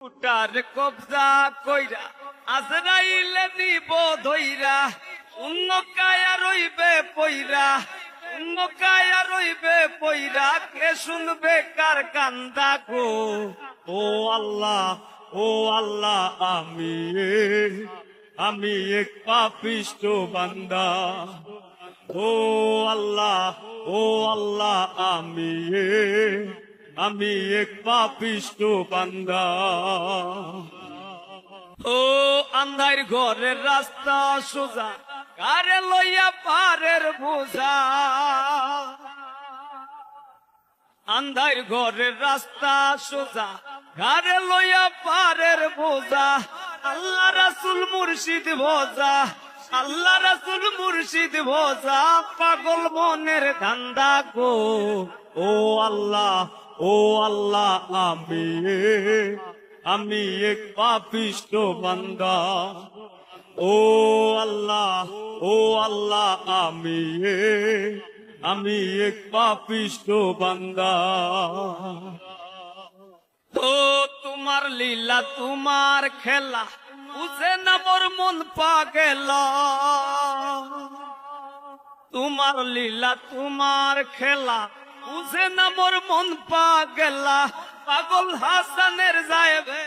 উটার কবজা কইরা আজরাইলে দিব ধইরা উন্নকায়া রইবে পইরা উন্নকায়া রইবে পইরা কে শুনবে কার কান্দা গো ও আল্লাহ আমি এক পাপিষ্ট বান্দা ও আল্লাহ আমি এক পাপিষ্ট বান্দা ও আন্ধার ঘরের রাস্তা সোজা কারে লইয়া পারের বোঝা আন্ধার ঘরের রাস্তা সোজা কারে লইয়া পারের বোঝা আল্লাহ রাসূল মুর্শিদ ভোজা আল্লাহ রাসূল মুর্শিদ ভোজা পাগল মনের ধান্দা গো ও আল্লাহ আমি এক পাপিষ্ট বান্দা ও আল্লাহ আমি এক পাপিষ্ট বান্দা তো তোমার লীলা তোমার খেলা বুঝে না মোর মন পাগল তোমার লীলা তোমার খেলা বুঝে না মোর মন পাগলা পাগল হাসানের যাইবে।